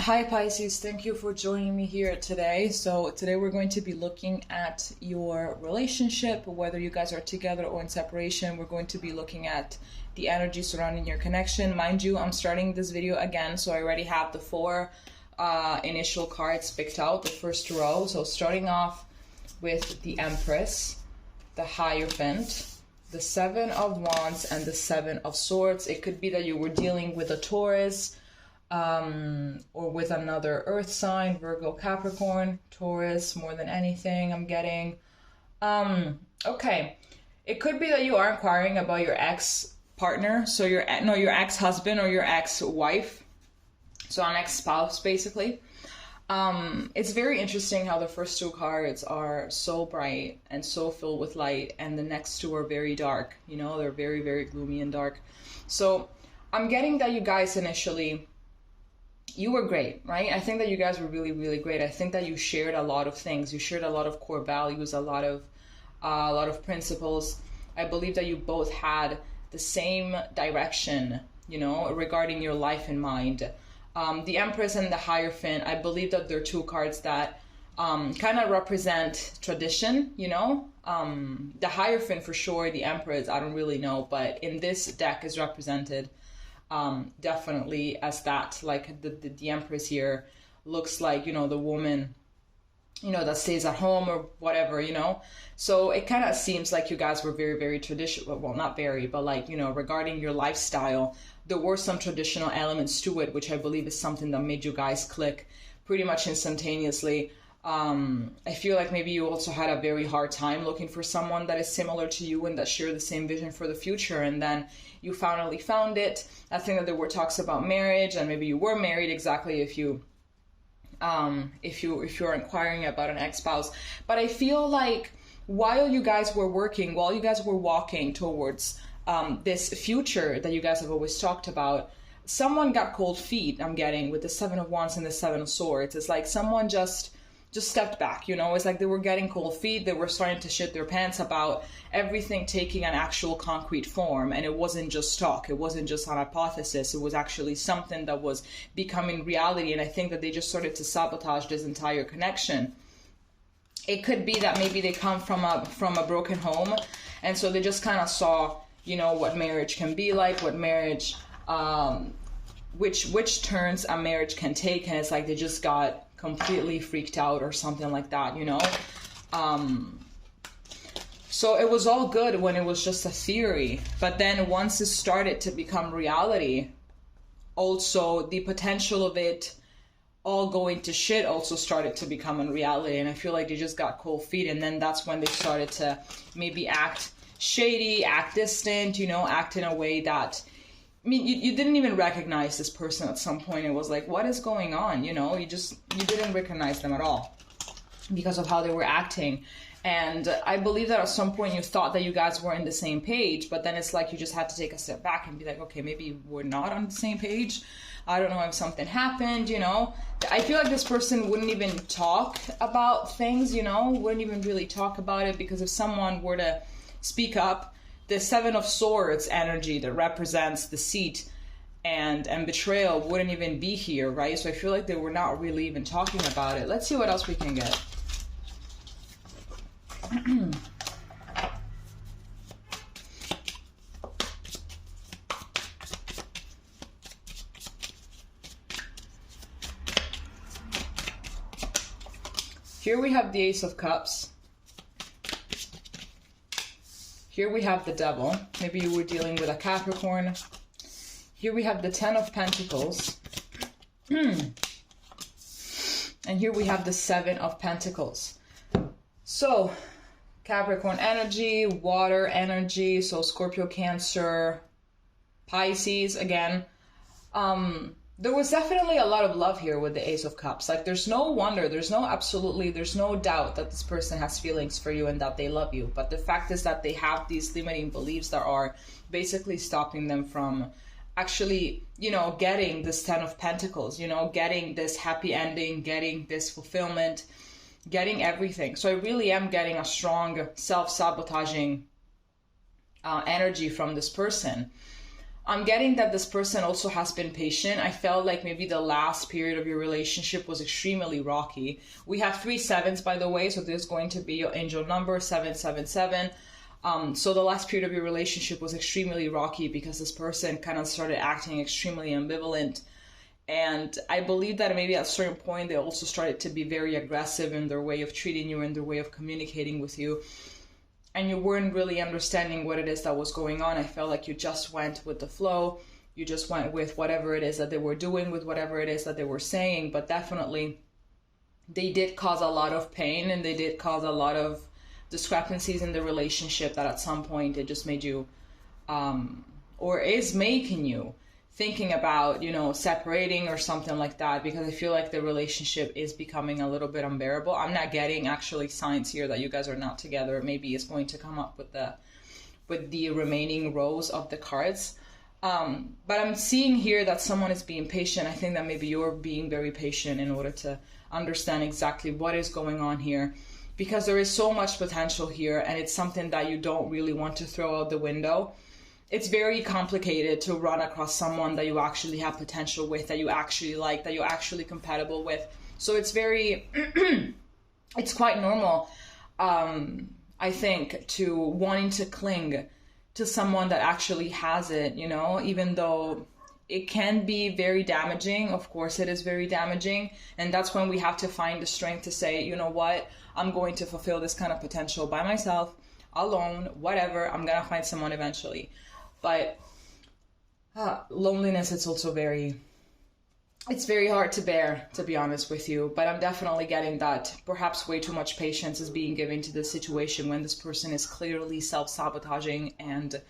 Hi Pisces, thank you for joining me here today. So today we're going to be looking at your relationship, whether you guys are together or in separation. We're going to be looking at the energy surrounding your connection. Mind you, I'm starting this video again, so I already have the four initial cards picked out, the first row. So starting off with the Empress, the Hierophant, the Seven of Wands, and the Seven of Swords. It could be that you were dealing with a Taurus, or with another earth sign, Virgo, Capricorn, Taurus, more than anything I'm getting. Okay. It could be that you are inquiring about your ex-partner, so your ex-husband or your ex-wife, so an ex-spouse, basically. It's very interesting how the first two cards are so bright and so filled with light, and the next two are very dark. You know, they're very, very gloomy and dark. So I'm getting that you guys initially, you were great, right? I think that you guys were really, really great. I think that you shared a lot of things. You shared a lot of core values, a lot of principles. I believe that you both had the same direction, you know, regarding your life in mind. The Empress and the Hierophant, I believe that they're two cards that kind of represent tradition, you know. The Hierophant for sure, the Empress, I don't really know, but in this deck is represented definitely as that, like the Empress here looks like, you know, the woman, you know, that stays at home or whatever, you know. So it kind of seems like you guys were very, very traditional. Well, not very, but like, you know, regarding your lifestyle, there were some traditional elements to it, which I believe is something that made you guys click pretty much instantaneously. I feel like maybe you also had a very hard time looking for someone that is similar to you and that share the same vision for the future, and then you finally found it. I think that there were talks about marriage, and maybe you were married, exactly, if you're inquiring about an ex-spouse. But I feel like while you guys were walking towards this future that you guys have always talked about, someone got cold feet, I'm getting, with the Seven of Wands and the Seven of Swords. It's like someone just stepped back, you know. It's like they were getting cold feet. They were starting to shit their pants about everything taking an actual concrete form. And it wasn't just talk. It wasn't just an hypothesis. It was actually something that was becoming reality. And I think that they just started to sabotage this entire connection. It could be that maybe they come from a broken home. And so they just kind of saw, you know, what marriage can be like, what marriage, which turns a marriage can take. And it's like they just got completely freaked out or something like that, you know. So it was all good when it was just a theory, but then once it started to become reality, also the potential of it all going to shit also started to become a reality. And I feel like they just got cold feet, and then that's when they started to maybe act shady, act distant, you know, act in a way that, I mean, you didn't even recognize this person at some point. It was like, what is going on? You know, you didn't recognize them at all because of how they were acting. And I believe that at some point you thought that you guys were on the same page, but then it's like you just had to take a step back and be like, okay, maybe we're not on the same page. I don't know if something happened, you know. I feel like this person wouldn't even talk about things, you know, wouldn't even really talk about it, because if someone were to speak up, the Seven of Swords energy that represents deceit and betrayal wouldn't even be here, right? So I feel like they were not really even talking about it. Let's see what else we can get. Here we have the Ace of Cups. Here we have the Devil. Maybe you were dealing with a Capricorn. Here we have the Ten of Pentacles. And here we have the Seven of Pentacles. So, Capricorn energy, water energy, so Scorpio, Cancer, Pisces, again. There was definitely a lot of love here with the Ace of Cups. Like, there's no wonder, there's no doubt that this person has feelings for you and that they love you. But the fact is that they have these limiting beliefs that are basically stopping them from actually, you know, getting this Ten of Pentacles, you know, getting this happy ending, getting this fulfillment, getting everything. So I really am getting a strong self-sabotaging energy from this person. I'm getting that this person also has been patient. I felt like maybe the last period of your relationship was extremely rocky. We have 3 sevens, by the way, so this is going to be your angel number, 777. So the last period of your relationship was extremely rocky because this person kind of started acting extremely ambivalent. And I believe that maybe at a certain point, they also started to be very aggressive in their way of treating you, in their way of communicating with you. And you weren't really understanding what it is that was going on. I felt like you just went with the flow. You just went with whatever it is that they were doing, with whatever it is that they were saying. But definitely, they did cause a lot of pain, and they did cause a lot of discrepancies in the relationship that at some point it just made you, or is making you, thinking about, separating or something like that, because I feel like the relationship is becoming a little bit unbearable. I'm not getting actually signs here that you guys are not together. Maybe it's going to come up with the remaining rows of the cards. But I'm seeing here that someone is being patient. I think that maybe you're being very patient in order to understand exactly what is going on here, because there is so much potential here, and it's something that you don't really want to throw out the window. It's very complicated to run across someone that you actually have potential with, that you actually like, that you're actually compatible with. So it's very, it's quite normal, I think, to wanting to cling to someone that actually has it, even though it can be very damaging. Of course, it is very damaging. And that's when we have to find the strength to say, you know what, I'm going to fulfill this kind of potential by myself, alone, whatever. I'm going to find someone eventually. But loneliness, it's also it's very hard to bear, to be honest with you. But I'm definitely getting that perhaps way too much patience is being given to this situation when this person is clearly self-sabotaging and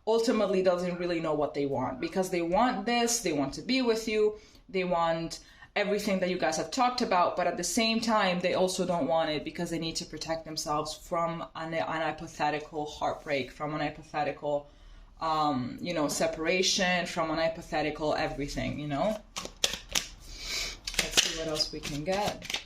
ultimately doesn't really know what they want. Because they want this, they want to be with you, they want everything that you guys have talked about, but at the same time, they also don't want it because they need to protect themselves from an hypothetical heartbreak, from an hypothetical separation, from an hypothetical everything, Let's see what else we can get.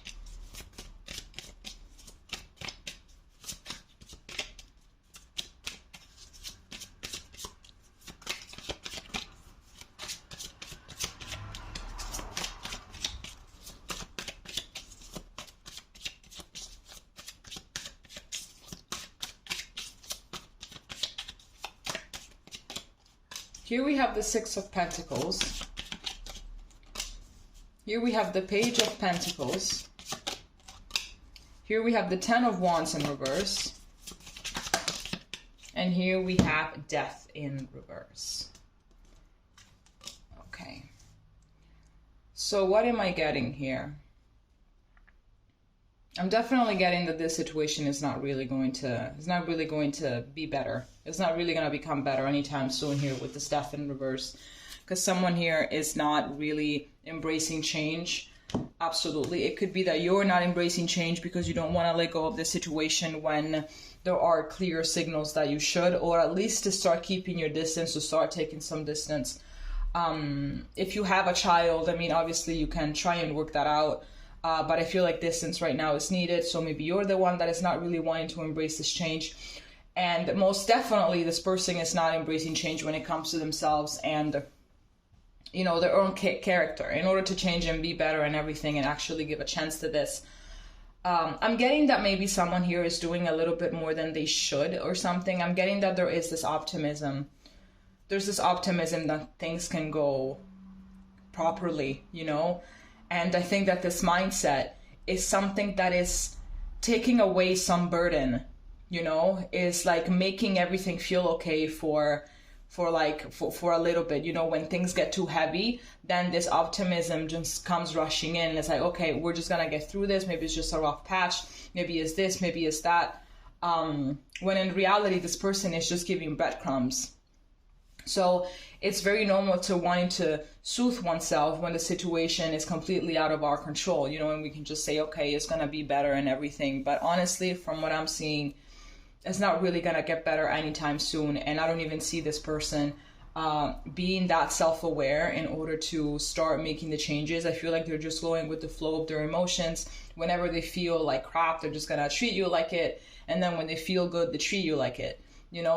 Here we have the Six of Pentacles. Here we have the Page of Pentacles. Here we have the Ten of Wands in reverse. And here we have Death in reverse. Okay. So what am I getting here? I'm definitely getting that this situation is not really going to be better. It's not really going to become better anytime soon here with this Death in reverse. Because someone here is not really embracing change. Absolutely. It could be that you're not embracing change because you don't want to let go of the situation when there are clear signals that you should, or at least to start keeping your distance, to start taking some distance. If you have a child, obviously you can try and work that out. But I feel like distance right now is needed. So maybe you're the one that is not really wanting to embrace this change. And most definitely this person is not embracing change when it comes to themselves and, their own character, in order to change and be better and everything and actually give a chance to this. I'm getting that maybe someone here is doing a little bit more than they should or something. I'm getting that there is this optimism. There's this optimism that things can go properly, And I think that this mindset is something that is taking away some burden, is like making everything feel okay for a little bit. When things get too heavy, then this optimism just comes rushing in. It's like, okay, we're just gonna get through this. Maybe it's just a rough patch. Maybe it's this, maybe it's that. When in reality, this person is just giving breadcrumbs. So it's very normal to wanting to soothe oneself when the situation is completely out of our control, and we can just say, okay, it's going to be better and everything. But honestly, from what I'm seeing, it's not really going to get better anytime soon. And I don't even see this person being that self-aware in order to start making the changes. I feel like they're just going with the flow of their emotions. Whenever they feel like crap, they're just going to treat you like it. And then when they feel good, they treat you like it,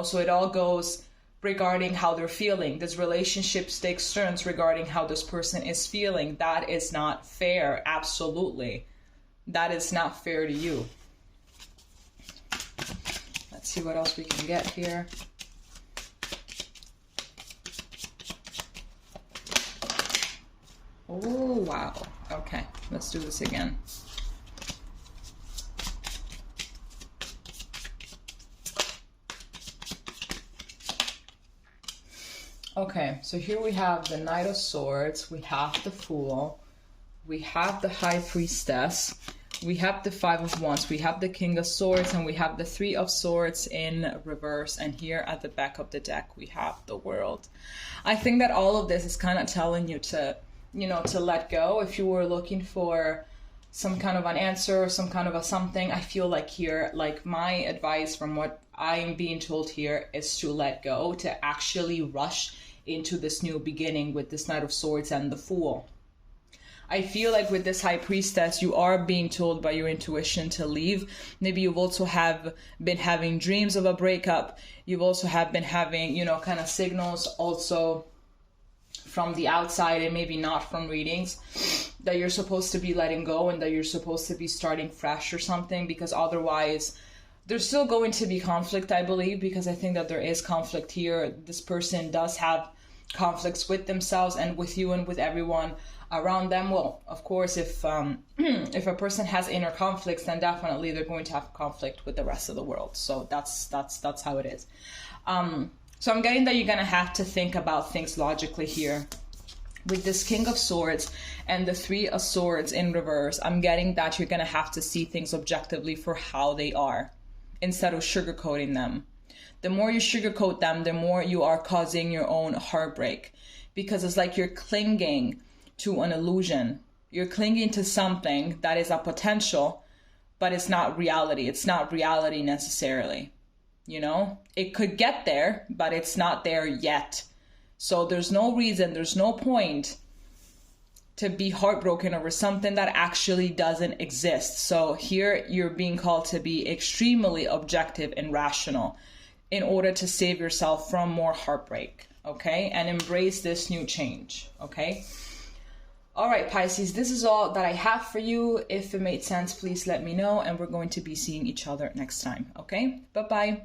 So it all goes regarding how they're feeling. This relationship takes turns regarding how this person is feeling. That is not fair. Absolutely. That is not fair to you. Let's see what else we can get here. Oh, wow. Okay, let's do this again. Okay, so here we have the Knight of Swords, we have the Fool, we have the High Priestess, we have the Five of Wands, we have the King of Swords, and we have the Three of Swords in reverse. And here at the back of the deck, we have the World. I think that all of this is kind of telling you to, you know, to let go. If you were looking for some kind of an answer, some kind of a something, I feel like here, like my advice from what I'm being told here is to let go, to actually rush into this new beginning with this Knight of Swords and the Fool. I feel like with this High Priestess, you are being told by your intuition to leave. Maybe you've also been having dreams of a breakup. You've also been having, you know, kind of signals also from the outside, and maybe not from readings, that you're supposed to be letting go and that you're supposed to be starting fresh or something, because otherwise there's still going to be conflict, I believe, because I think that there is conflict here. This person does have conflicts with themselves and with you and with everyone around them. Well, of course, if a person has inner conflicts, then definitely they're going to have conflict with the rest of the world. So that's how it is. So I'm getting that you're going to have to think about things logically here. With this King of Swords and the Three of Swords in reverse, I'm getting that you're going to have to see things objectively for how they are, instead of sugarcoating them. The more you sugarcoat them, the more you are causing your own heartbreak, because it's like you're clinging to an illusion. You're clinging to something that is a potential, but it's not reality. It's not reality necessarily. You know, it could get there, but it's not there yet. So there's no reason, there's no point to be heartbroken over something that actually doesn't exist. So here you're being called to be extremely objective and rational in order to save yourself from more heartbreak, okay? And embrace this new change, okay? All right, Pisces, this is all that I have for you. If it made sense, please let me know, and we're going to be seeing each other next time, okay? Bye-bye.